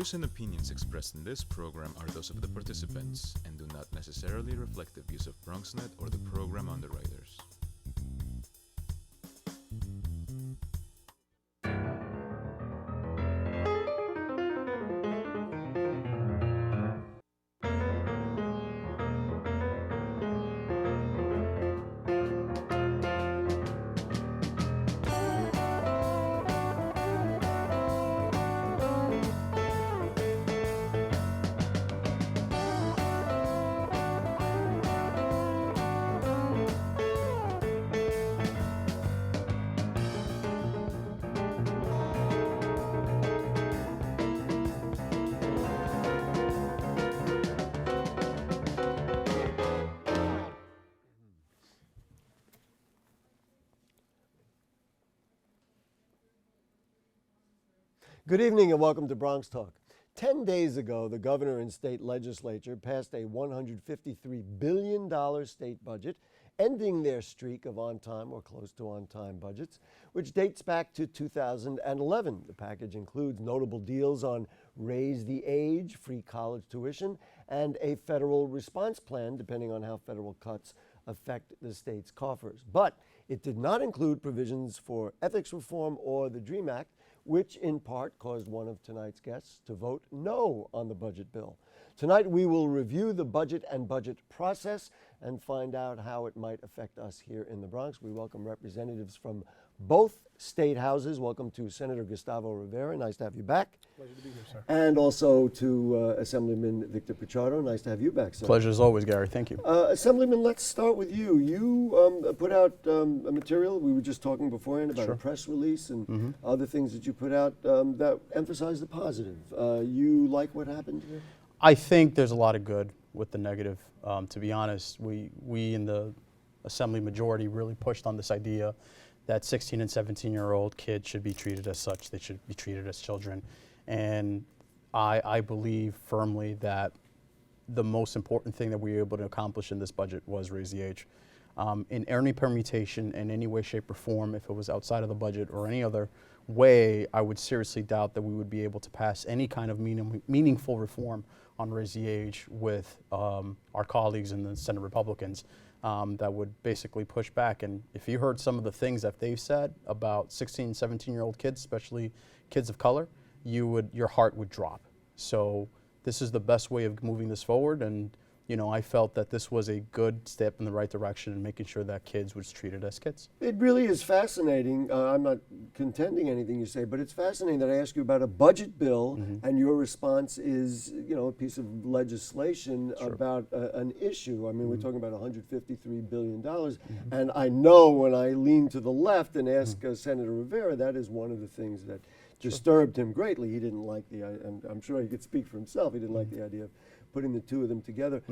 views and opinions expressed in this program are those of the participants and do not necessarily reflect the views of BronxNet or the program underwriters. Good evening and welcome to Bronx Talk. 10 days ago, the governor and state legislature passed a $153 billion state budget, ending their streak of on-time or close to on-time budgets, which dates back to 2011. The package includes notable deals on raise the age, free college tuition, and a federal response plan, depending on how federal cuts affect the state's coffers. But it did not include provisions for ethics reform or the DREAM Act, which in part caused one of tonight's guests to vote no on the budget bill. Tonight we will review the budget and budget process and find out how it might affect us here in the Bronx. We welcome representatives from both state houses. Welcome to Senator Gustavo Rivera. Nice to have you back. Pleasure to be here, sir. And also to Assemblyman Victor Pichardo. Nice to have you back, sir. Pleasure as always, Gary. Thank you. Assemblyman, let's start with you. You put out a material. We were just talking beforehand about a press release and other things that you put out that emphasize the positive. You like what happened here? I think there's a lot of good with the negative. To be honest, we in the Assembly majority really pushed on this idea that 16 and 17-year-old kids should be treated as such. They should be treated as children. And I believe firmly that the most important thing that we were able to accomplish in this budget was raise the age. In any permutation, in any way, shape, or form, if it was outside of the budget or any other way, I would seriously doubt that we would be able to pass any kind of meaningful reform on raise the age with our colleagues in the Senate Republicans that would basically push back. And if you heard some of the things that they've said about 16, 17-year-old kids, especially kids of color, your heart would drop. So this is the best way of moving this forward. And you know, I felt that this was a good step in the right direction in making sure that kids was treated as kids. It really is fascinating. I'm not contending anything you say, but it's fascinating that I ask you about a budget bill and your response is, you know, a piece of legislation about an issue. I mean, we're talking about $153 billion. And I know when I lean to the left and ask Senator Rivera, that is one of the things that disturbed him greatly. He didn't like and I'm sure he could speak for himself, he didn't like the idea of putting the two of them together.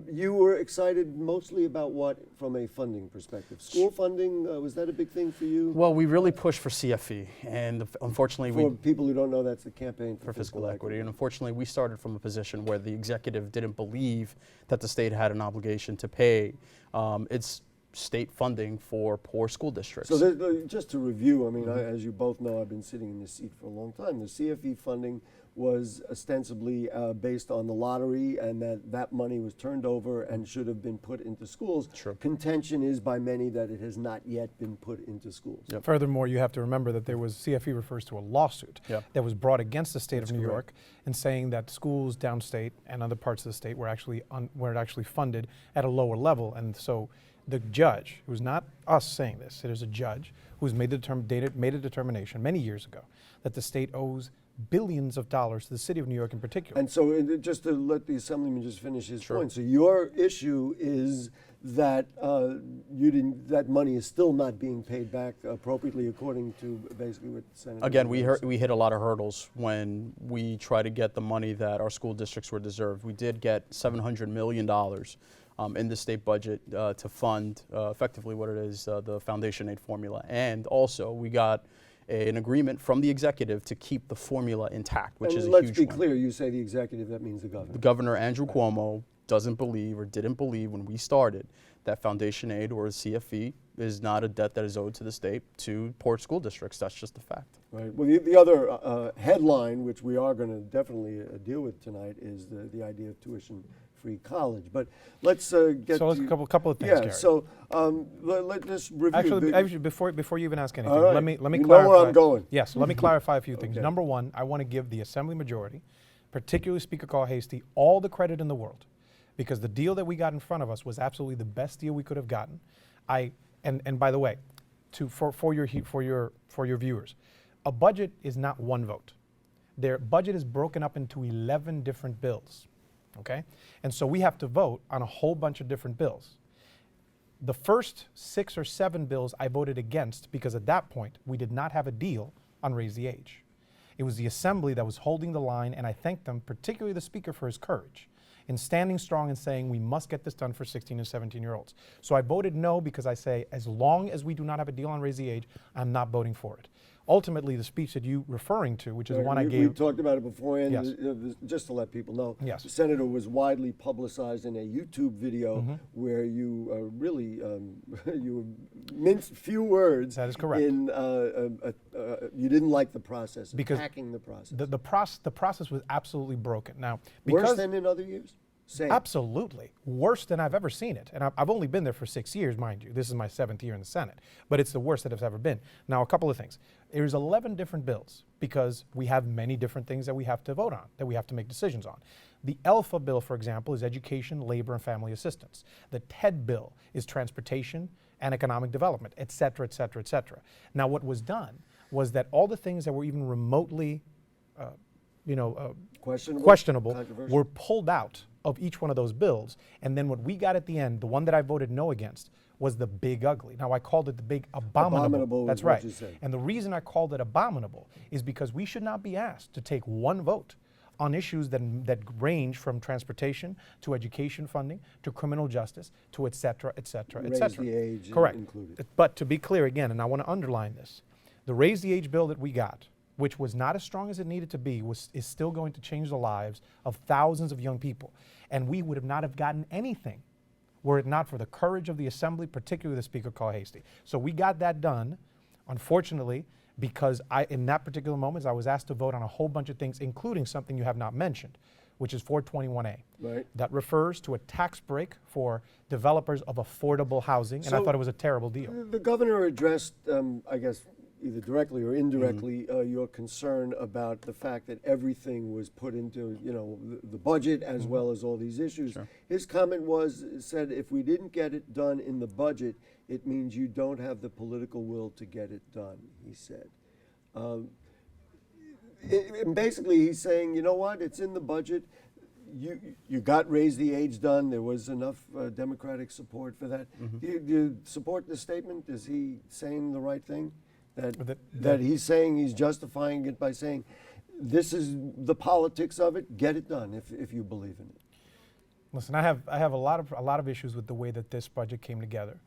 You were excited mostly about what from a funding perspective? School funding, was that a big thing for you? Well, we really pushed for CFE, and unfortunately for people who don't know, that's the Campaign for Fiscal Equity. And unfortunately, we started from a position where the executive didn't believe that the state had an obligation to pay its state funding for poor school districts. So just to review, I mean, as you both know, I've been sitting in this seat for a long time. The CFE funding was ostensibly based on the lottery, and that money was turned over and should have been put into schools. Contention is by many that it has not yet been put into schools. Furthermore, you have to remember that there was, CFE refers to a lawsuit that was brought against the state of New York and saying that schools downstate and other parts of the state were actually funded at a lower level. And so the judge, it was not us saying this, it is a judge who's made a determination many years ago that the state owes billions of dollars to the city of New York in particular. And so just to let the Assemblyman just finish his point, so your issue is that that money is still not being paid back appropriately according to basically what the Senate. Again, we hit a lot of hurdles when we try to get the money that our school districts were deserved. We did get $700 million in the state budget to fund effectively what it is, the Foundation Aid formula. And also we got an agreement from the executive to keep the formula intact, which is a huge one. Let's be clear, you say the executive, that means the governor. The governor, Andrew Cuomo, doesn't believe or didn't believe when we started that foundation aid or CFE is not a debt that is owed to the state to poor school districts. That's just a fact. Right. Well, the other headline, which we are going to definitely deal with tonight, is the idea of tuition-free college. But let's get so to a couple of things, yeah. Gary. So let's review. Actually, before you even ask anything, All right. let me You know clarify. where I'm going. Yes, let me clarify a few things. Okay. Number one, I want to give the Assembly majority, particularly Speaker Carl Hastie, all the credit in the world, because the deal that we got in front of us was absolutely the best deal we could have gotten. And by the way, for your viewers, a budget is not one vote. Their budget is broken up into 11 different bills, okay? And so we have to vote on a whole bunch of different bills. The first 6 or 7 bills I voted against because at that point we did not have a deal on Raise the Age. It was the Assembly that was holding the line, and I thank them, particularly the Speaker, for his courage in standing strong and saying we must get this done for 16 and 17-year-olds. So I voted no because I say as long as we do not have a deal on Raise the Age, I'm not voting for it. Ultimately, the speech that you referring to, which is one I gave. We talked about it beforehand. Yes. Just to let people know, Yes. the senator was widely publicized in a YouTube video where you really you minced few words. That is correct. You didn't like the process, because hacking the process. The process was absolutely broken. Now, Worse than in other years? Same. Absolutely. Worse than I've ever seen it. And I've only been there for 6 years, mind you. This is my 7th year in the Senate. But it's the worst that it's ever been. Now, a couple of things. There's 11 different bills because we have many different things that we have to vote on, that we have to make decisions on. The ELFA bill, for example, is education, labor, and family assistance. The TED bill is transportation and economic development, et cetera, et cetera, et cetera. Now, what was done was that all the things that were even remotely questionable were pulled out of each one of those bills. And then what we got at the end, the one that I voted no against, was the big ugly. Now I called it the big abominable. That's right. And the reason I called it abominable is because we should not be asked to take one vote on issues that range from transportation to education funding to criminal justice to et cetera, et cetera, et cetera. Raise the age Correct. included. But to be clear again, and I want to underline this, the Raise the Age bill that we got, which was not as strong as it needed to be, is still going to change the lives of thousands of young people. And we would not have gotten anything were it not for the courage of the Assembly, particularly the Speaker Carl Hastie. So we got that done, unfortunately, because in that particular moment, I was asked to vote on a whole bunch of things, including something you have not mentioned, which is 421A. Right. That refers to a tax break for developers of affordable housing, and I thought it was a terrible deal. The governor addressed, I guess, either directly or indirectly, your concern about the fact that everything was put into, the budget as well as all these issues. Sure. His comment said, if we didn't get it done in the budget, it means you don't have the political will to get it done, he said. And basically, he's saying, you know what, it's in the budget. You got Raise the Age done. There was enough Democratic support for that. Do you support the statement? Is he saying the right thing? That he's saying, he's justifying it by saying, this is the politics of it, get it done if you believe in it. Listen, I have a lot of issues with the way that this budget came together,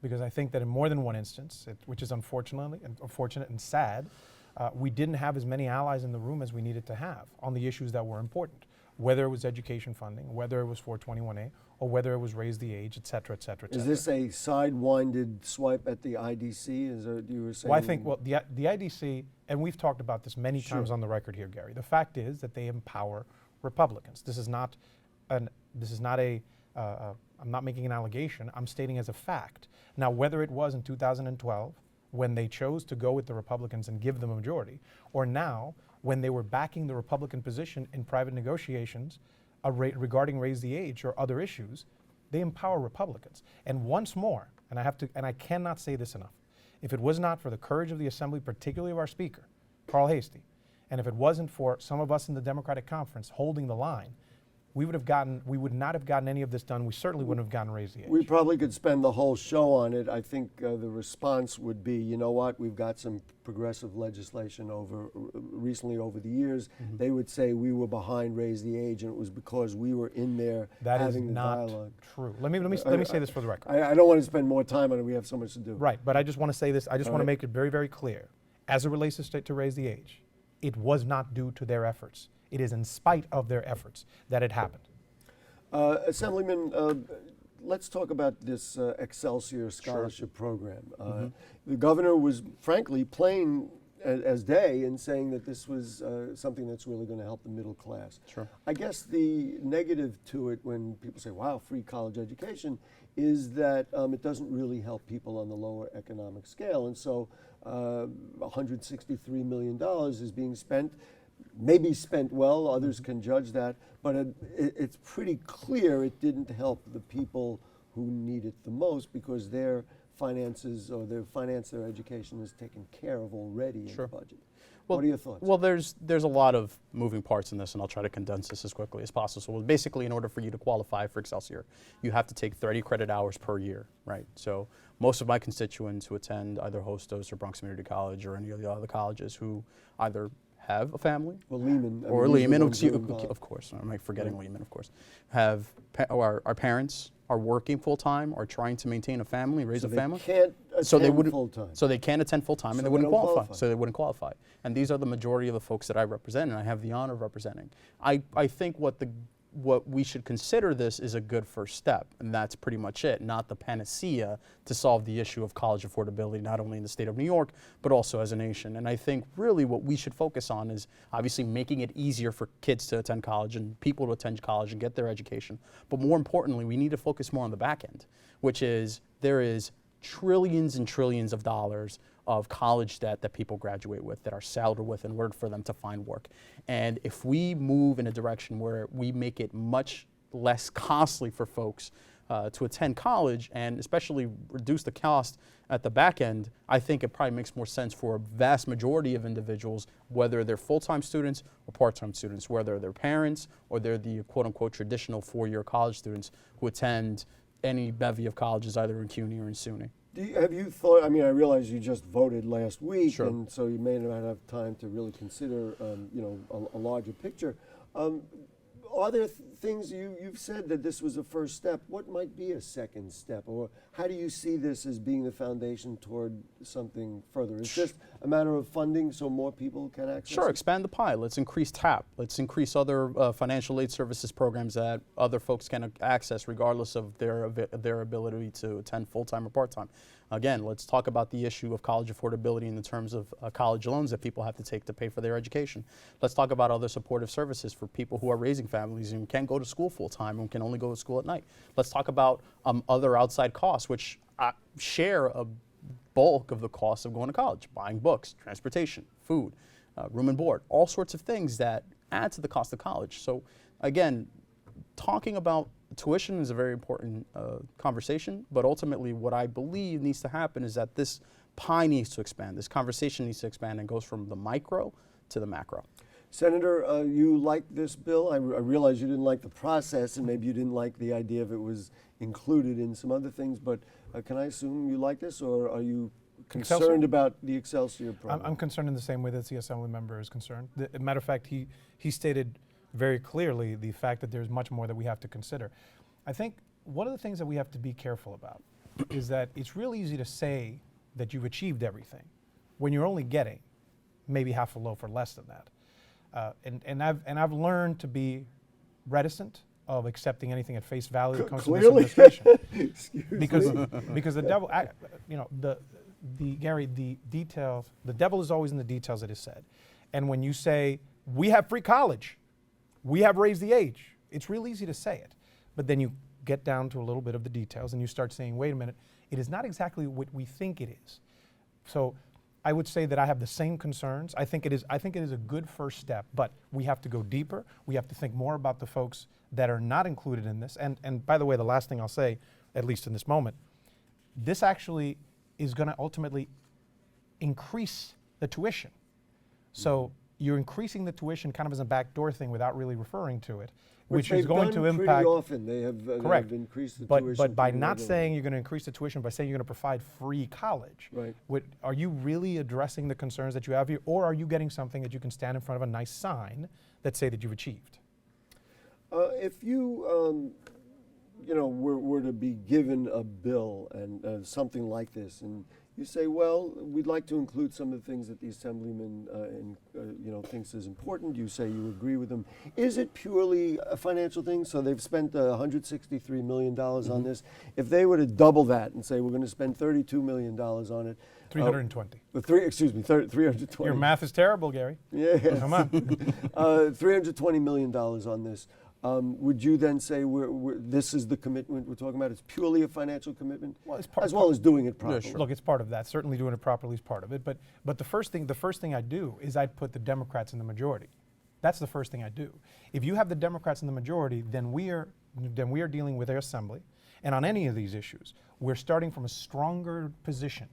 because I think that in more than one instance, which is unfortunate and sad, we didn't have as many allies in the room as we needed to have on the issues that were important, whether it was education funding, whether it was 421A, or whether it was Raise the Age, et cetera, et cetera, et cetera. Is this a sidewinded swipe at the IDC, as you were saying? Well, I think, the IDC, and we've talked about this many times on the record here, Gary. The fact is that they empower Republicans. This is not I'm not making an allegation, I'm stating as a fact. Now, whether it was in 2012, when they chose to go with the Republicans and give them a majority, or now, when they were backing the Republican position in private negotiations regarding Raise the Age or other issues, they empower Republicans. And once more, and I cannot say this enough, if it was not for the courage of the Assembly, particularly of our Speaker, Carl Hastie, and if it wasn't for some of us in the Democratic Conference holding the line, we would not have gotten any of this done. We certainly wouldn't have gotten Raise the Age. We probably could spend the whole show on it. I think the response would be, you know what, we've got some progressive legislation recently over the years. They would say we were behind Raise the Age, and it was because we were in there having the dialogue. That is not true. Let me say this for the record. I don't want to spend more time on it. We have so much to do. Right, but I just want to say this. I just want to make it very, very clear. As it relates to Raise the Age, it was not due to their efforts. It is in spite of their efforts that it happened. Assemblyman, let's talk about this Excelsior Scholarship Program. The governor was, frankly, plain as day in saying that this was something that's really going to help the middle class. Sure. I guess the negative to it when people say, wow, free college education, is that it doesn't really help people on the lower economic scale. And so $163 million is being spent, maybe spent well, others can judge that, but it's pretty clear it didn't help the people who need it the most because their finances or their education is taken care of already in the budget. Well, what are your thoughts? Well, there's a lot of moving parts in this, and I'll try to condense this as quickly as possible. So basically, in order for you to qualify for Excelsior, you have to take 30 credit hours per year, right? So most of my constituents who attend either Hostos or Bronx Community College or any of the other colleges who either have a family, well, Lehman, or Lehman, of course. I'm forgetting Lehman, of course. Our parents are working full time, are trying to maintain a family, raise a family. Can't attend full time. So they can't attend full time, and they wouldn't qualify. So they wouldn't qualify. And these are the majority of the folks that I represent, and I have the honor of representing. I think what we should consider this is a good first step, and that's pretty much it, not the panacea to solve the issue of college affordability, not only in the state of New York, but also as a nation. And I think really what we should focus on is obviously making it easier for kids to attend college and people to attend college and get their education. But more importantly, we need to focus more on the back end, which is there is trillions and trillions of dollars of college debt that people graduate with, that are saddled with in order for them to find work. And if we move in a direction where we make it much less costly for folks to attend college, and especially reduce the cost at the back end, I think it probably makes more sense for a vast majority of individuals, whether they're full-time students or part-time students, whether they're parents or they're the quote-unquote traditional four-year college students who attend any bevy of colleges either in CUNY or in SUNY. Have you thought, I mean, I realize you just voted last week, Sure. and so you may not have time to really consider, a larger picture. Are there things you've said that this was a first step? What might be a second step, or how do you see this as being the foundation toward something further? Is just a matter of funding so more people can access Sure, it? expand the pie. Let's increase TAP. Let's increase other financial aid services programs that other folks can access regardless of their ability to attend full-time or part-time. Again, let's talk about the issue of college affordability in the terms of college loans that people have to take to pay for their education. Let's talk about other supportive services for people who are raising families and can't go to school full-time and can only go to school at night. Let's talk about other outside costs, which share a bulk of the cost of going to college: buying books, transportation, food, room and board, all sorts of things that add to the cost of college. So again, talking about tuition is a very important conversation, but ultimately what I believe needs to happen is that this pie needs to expand, this conversation needs to expand, and goes from the micro to the macro. Senator, you like this bill? I realize you didn't like the process, and maybe you didn't like the idea of it was included in some other things, but can I assume you like this, or are you concerned Excelsior? about the Excelsior program? I'm concerned in the same way that the Assembly member is concerned. Matter of fact, he stated very clearly the fact that there's much more that we have to consider. I think one of the things that we have to be careful about is that it's real easy to say that you've achieved everything when you're only getting maybe half a loaf or less than that. And I've learned to be reticent of accepting anything at face value that comes from this administration. because the devil, Gary, the details, the devil is always in the details, it is said. And when you say, we have free college, we have raised the age, it's real easy to say it. But then you get down to a little bit of the details and you start saying, wait a minute, it is not exactly what we think it is. So I would say that I have the same concerns. I think it is a good first step, but we have to go deeper. We have to think more about the folks that are not included in this. And by the way, the last thing I'll say, at least in this moment, this actually is going to ultimately increase the tuition. So you're increasing the tuition kind of as a backdoor thing without really referring to it, which is going to impact. Pretty often they have increased the tuition. But by not saying you're going to increase the tuition, by saying you're going to provide free college, right? Are you really addressing the concerns that you have here, or are you getting something that you can stand in front of a nice sign that say that you've achieved? If you, were to be given a bill and something like this, and you say, well, we'd like to include some of the things that the assemblyman thinks is important. You say you agree with them. Is it purely a financial thing? So they've spent $163 million on this. If they were to double that and say we're going to spend $32 million on it, 320. 320. Your math is terrible, Gary. Yeah. Come on. $320 million on this. Would you then say this is the commitment we're talking about? It's purely a financial commitment, Well, as well as doing it properly. sure. Look, it's part of that. Certainly doing it properly is part of it. But the first thing I do is I'd put the Democrats in the majority. That's the first thing I do. If you have the Democrats in the majority, then we are dealing with their assembly, and on any of these issues, we're starting from a stronger position.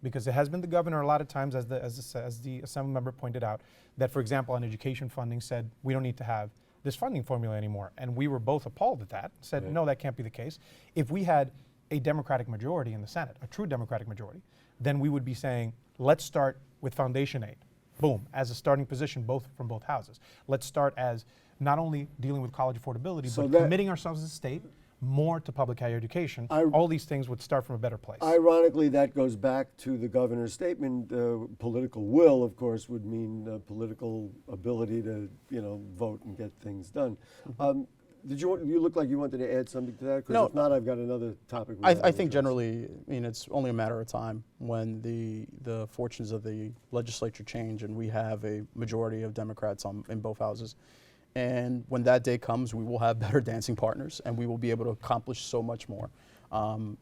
Because it has been the governor a lot of times, as the assembly member pointed out, that, for example, on education funding said we don't need to have this funding formula anymore. And we were both appalled at that, said, no, that can't be the case. If we had a Democratic majority in the Senate, a true Democratic majority, then we would be saying, let's start with foundation aid, boom, as a starting position from both houses. Let's start as not only dealing with college affordability, but committing ourselves as a state more to public higher education. All these things would start from a better place. Ironically, that goes back to the governor's statement. Political will, of course, would mean political ability to, vote and get things done. You look like you wanted to add something to that? Because No. If not, I've got another topic. I think generally, it's only a matter of time when the fortunes of the legislature change and we have a majority of Democrats in both houses. And when that day comes, we will have better dancing partners, and we will be able to accomplish so much more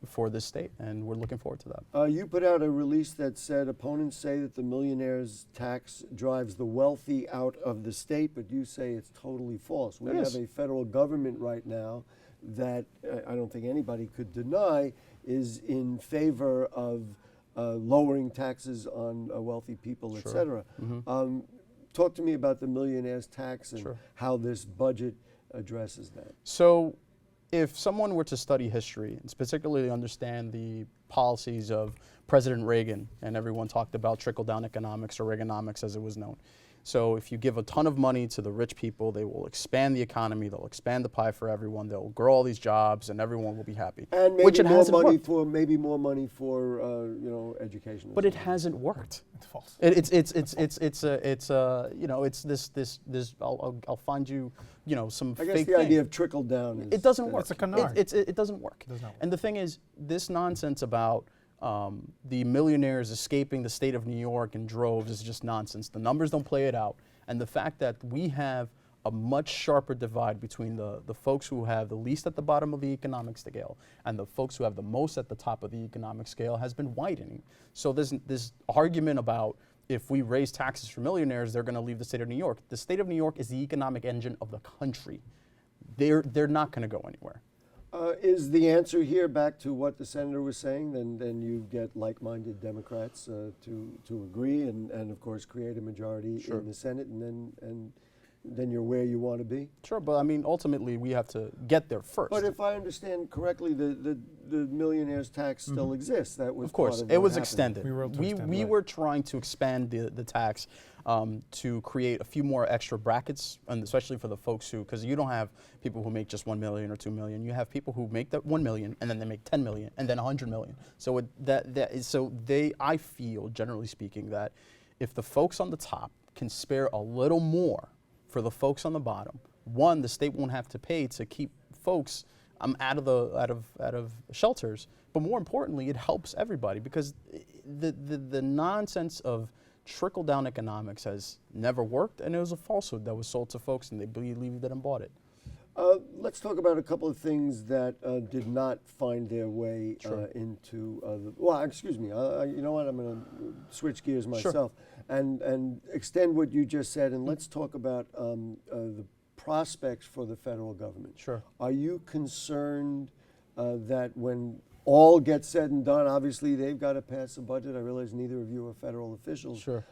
for this state, and we're looking forward to that. You put out a release that said opponents say that the millionaire's tax drives the wealthy out of the state, but you say it's totally false. We have a federal government right now that I don't think anybody could deny is in favor of lowering taxes on wealthy people, et cetera. Talk to me about the millionaire's tax and how this budget addresses that. So if someone were to study history, and particularly understand the policies of President Reagan, and everyone talked about trickle-down economics or Reaganomics as it was known. So if you give a ton of money to the rich people, they will expand the economy, they'll expand the pie for everyone, they'll grow all these jobs, and everyone will be happy. And maybe more money for education. But it hasn't worked. It's false. I'll find you, some I fake guess the idea of trickle down is... It doesn't work. It's a canard. It doesn't work. It does not work. And the thing is, this nonsense about the millionaires escaping the state of New York in droves is just nonsense. The numbers don't play it out. And the fact that we have a much sharper divide between the folks who have the least at the bottom of the economic scale and the folks who have the most at the top of the economic scale has been widening. So there's this argument about if we raise taxes for millionaires, they're going to leave the state of New York. The state of New York is the economic engine of the country. They're not going to go anywhere. Is the answer here back to what the senator was saying? Then you get like-minded Democrats to agree and of course create a majority in the Senate, and then you're where you want to be? Sure, but I mean, ultimately we have to get there first. But if I understand correctly, the millionaire's tax still exists. That was of course, part of it what was happened. extended. We were trying to expand the tax to create a few more extra brackets, and especially for the folks who, because you don't have people who make just 1 million or 2 million. You have people who make that 1 million and then they make 10 million and then 100 million. So I feel, generally speaking, that if the folks on the top can spare a little more for the folks on the bottom, one, the state won't have to pay to keep folks out of shelters, but more importantly, it helps everybody, because the nonsense of trickle-down economics has never worked, and it was a falsehood that was sold to folks, and they believed it and bought it. Let's talk about a couple of things that did not find their way into well, excuse me. You know what? I'm going to switch gears myself and extend what you just said, and let's talk about the prospects for the federal government. Sure. Are you concerned that when all gets said and done, obviously they've got to pass a budget. I realize neither of you are federal officials. Sure.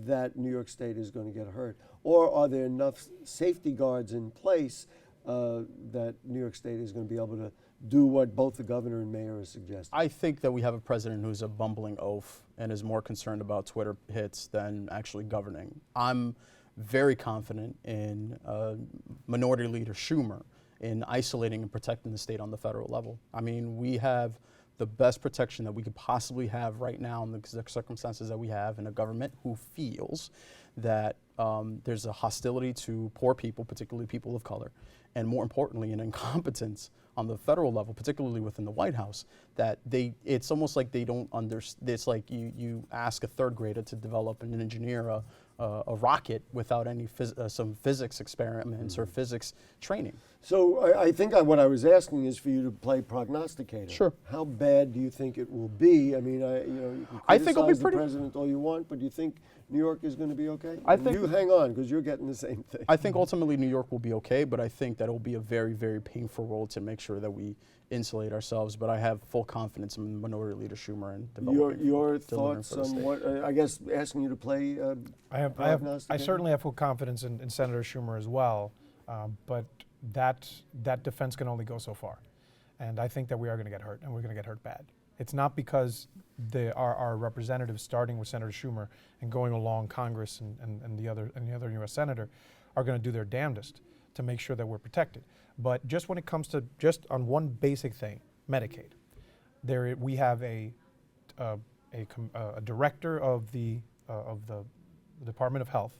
That New York State is going to get hurt, or are there enough safety guards in place that New York State is going to be able to do what both the governor and mayor are suggesting? I think that we have a president who's a bumbling oaf and is more concerned about Twitter hits than actually governing. I'm very confident in Minority Leader Schumer in isolating and protecting the state on the federal level. I mean, we have the best protection that we could possibly have right now in the circumstances that we have in a government who feels that there's a hostility to poor people, particularly people of color, and more importantly, an incompetence on the federal level, particularly within the White House, that it's almost like they don't understand. It's like you ask a third grader to develop and engineer a rocket without any some physics experiments or physics training. So I think what I was asking is for you to play prognosticator. Sure. How bad do you think it will be? I mean, you can I think it'll be criticize pretty. the president all you want, but do you think New York is going to be okay? I think you hang on, because you're getting the same thing. I think ultimately New York will be okay, but I think that it will be a very, very painful road to make sure that we insulate ourselves. But I have full confidence in Minority Leader Schumer and developing. Your delivering thoughts for the on state. what? I guess asking you to play. I certainly have full confidence in Senator Schumer as well, but that defense can only go so far, and I think that we are going to get hurt, and we're going to get hurt bad. It's not because our representatives, starting with Senator Schumer and going along Congress and the other U.S. senator, are going to do their damnedest to make sure that we're protected. But just when it comes to just on one basic thing, Medicaid, we have a director of the Department of Health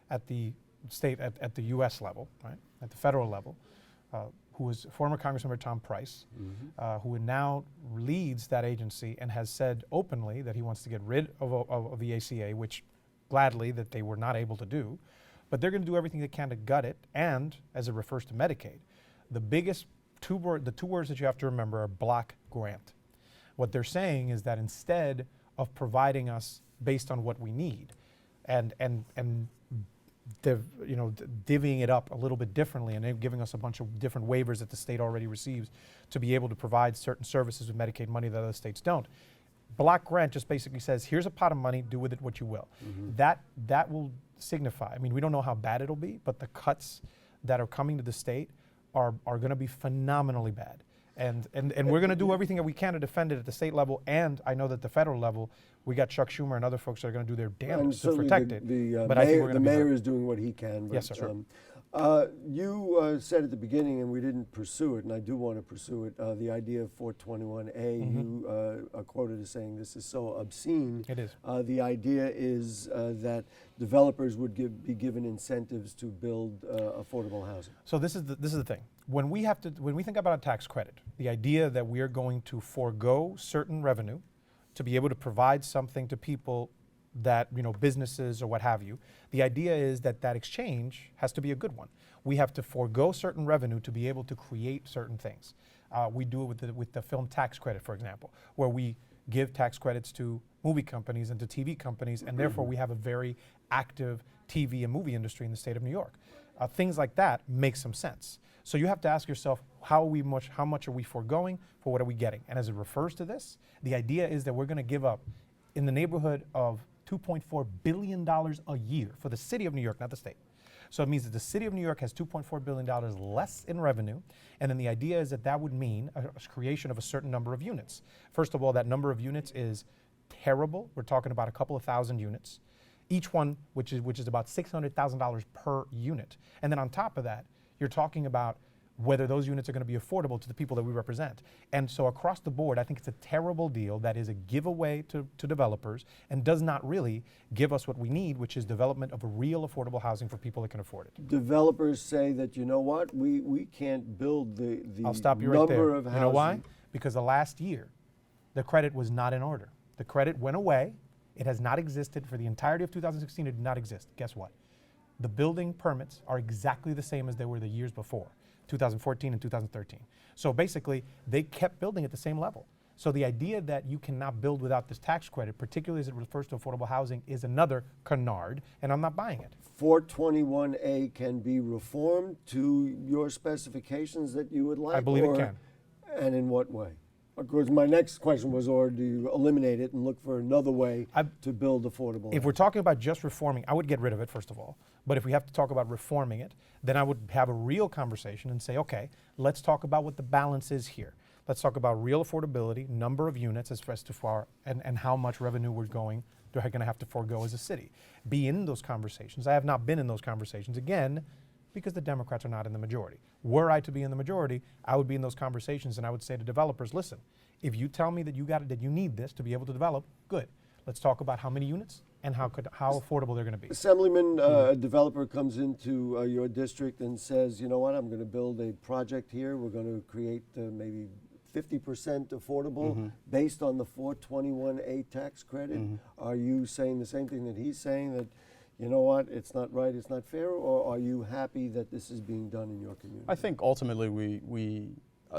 at the state at the U.S. level, right, at the federal level, who was former Congressmember Tom Price, who now leads that agency and has said openly that he wants to get rid of the ACA, which gladly that they were not able to do, but they're going to do everything they can to gut it. And as it refers to Medicaid, the two words that you have to remember are block grant. What they're saying is that instead of providing us based on what we need, and divvying it up a little bit differently and then giving us a bunch of different waivers that the state already receives to be able to provide certain services with Medicaid money that other states don't. Block grant just basically says, here's a pot of money, do with it what you will. That will signify, I mean, we don't know how bad it'll be, but the cuts that are coming to the state are going to be phenomenally bad. And we're going to do everything that we can to defend it at the state level, and I know that the federal level, we got Chuck Schumer and other folks that are going to do their damnedest to protect it. But I think the mayor is doing what he can. But, yes, sir. You said at the beginning, and we didn't pursue it, and I do want to pursue it, the idea of 421A. You are quoted as saying this is so obscene. It is. The idea is that developers would be given incentives to build affordable housing. So this is the thing. When we think about a tax credit, the idea that we are going to forego certain revenue to be able to provide something to people that, businesses or what have you, the idea is that exchange has to be a good one. We have to forego certain revenue to be able to create certain things. We do it with the film tax credit, for example, where we give tax credits to movie companies and to TV companies, and therefore we have a very active TV and movie industry in the state of New York. Things like that make some sense. So you have to ask yourself, how much are we foregoing for what are we getting? And as it refers to this, the idea is that we're going to give up in the neighborhood of $2.4 billion a year for the city of New York, not the state. So it means that the city of New York has $2.4 billion less in revenue, and then the idea is that would mean a creation of a certain number of units. First of all, that number of units is terrible. We're talking about a couple of thousand units, each one which is about $600,000 per unit. And then on top of that, you're talking about whether those units are going to be affordable to the people that we represent. And so across the board, I think it's a terrible deal that is a giveaway to developers and does not really give us what we need, which is development of a real affordable housing for people that can afford it. Developers say that, you know what, we can't build the I'll stop you number right there. of housing. You know why? Because the last year, the credit was not in order. The credit went away. It has not existed for the entirety of 2016. It did not exist. Guess what? The building permits are exactly the same as they were the years before, 2014 and 2013. So basically, they kept building at the same level. So the idea that you cannot build without this tax credit, particularly as it refers to affordable housing, is another canard, and I'm not buying it. 421A can be reformed to your specifications that you would like? I believe it can. And in what way? Of course, my next question was, or do you eliminate it and look for another way to build affordable housing? If we're talking about just reforming, I would get rid of it, first of all. But if we have to talk about reforming it, then I would have a real conversation and say, okay, let's talk about what the balance is here. Let's talk about real affordability, number of units as far, and how much revenue we're going to have to forego as a city. Be in those conversations. I have not been in those conversations, again, because the Democrats are not in the majority. Were I to be in the majority, I would be in those conversations and I would say to developers, listen, if you tell me that that you need this to be able to develop, good. Let's talk about how many units and how affordable they're going to be. Assemblyman, a developer comes into your district and says, you know what, I'm going to build a project here. We're going to create maybe 50% affordable based on the 421A tax credit. Are you saying the same thing that he's saying, that, you know what, it's not right, it's not fair, or are you happy that this is being done in your community? I think ultimately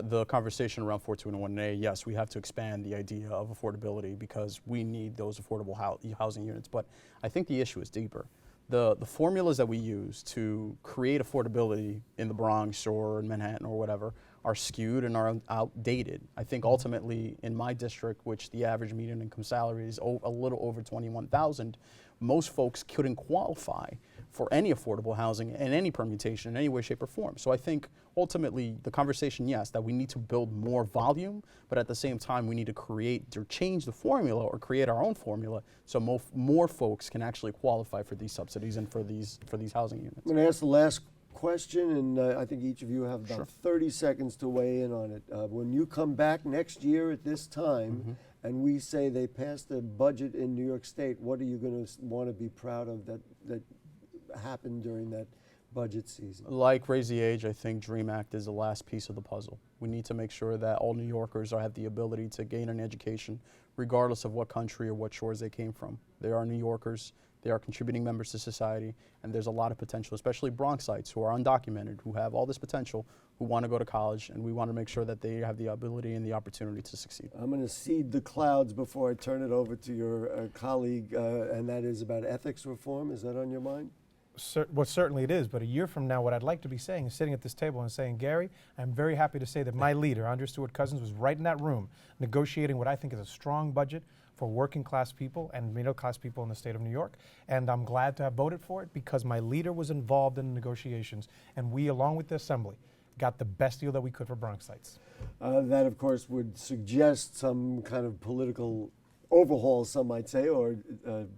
the conversation around 421A, yes, we have to expand the idea of affordability because we need those affordable housing units. But I think the issue is deeper. The formulas that we use to create affordability in the Bronx or in Manhattan or whatever are skewed and are outdated. I think ultimately in my district, which the average median income salary is a little over $21,000, most folks couldn't qualify for any affordable housing in any permutation in any way, shape, or form. So I think ultimately the conversation, yes, that we need to build more volume, but at the same time we need to create or change the formula or create our own formula so more folks can actually qualify for these subsidies and for these housing units. I'm going to ask the last question, and I think each of you have about 30 seconds to weigh in on it. When you come back next year at this time, and we say they passed a budget in New York State, what are you going to want to be proud of that happened during that budget season? Like Raise the Age, I think DREAM Act is the last piece of the puzzle. We need to make sure that all New Yorkers have the ability to gain an education, regardless of what country or what shores they came from. They are New Yorkers. They are contributing members to society, and there's a lot of potential, especially Bronxites who are undocumented, who have all this potential, who want to go to college, and we want to make sure that they have the ability and the opportunity to succeed. I'm going to cede the clouds before I turn it over to your colleague, and that is about ethics reform. Is that on your mind? Well, certainly it is, but a year from now, what I'd like to be saying is sitting at this table and saying, Gary, I'm very happy to say that my leader, Andrew Stewart Cousins, was right in that room negotiating what I think is a strong budget for working class people and middle class people in the state of New York. And I'm glad to have voted for it because my leader was involved in the negotiations, and we, along with the Assembly, got the best deal that we could for Bronxites. That, of course, would suggest some kind of political overhaul, some might say, or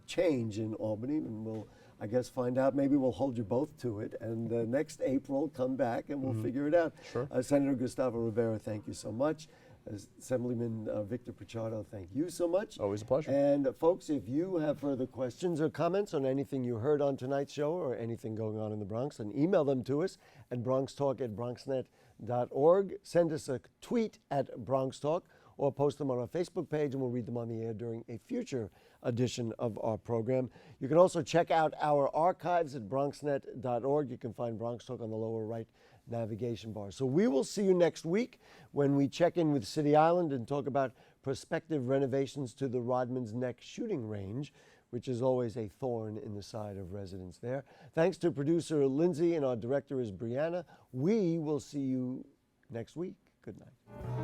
change in Albany, and we'll, I guess, find out. Maybe we'll hold you both to it, and next April, come back and we'll figure it out. Sure. Senator Gustavo Rivera, thank you so much. Assemblyman Victor Pichardo, thank you so much. Always a pleasure. And folks, if you have further questions or comments on anything you heard on tonight's show or anything going on in the Bronx, then email them to us at BronxTalk@BronxNet.org. Send us a tweet at BronxTalk or post them on our Facebook page, and we'll read them on the air during a future edition of our program. You can also check out our archives at BronxNet.org. You can find Bronx Talk on the lower right navigation bar. So we will see you next week when we check in with City Island and talk about prospective renovations to the Rodman's Neck shooting range, which is always a thorn in the side of residents there. Thanks to producer Lindsay, and our director is Brianna. We will see you next week. Good night.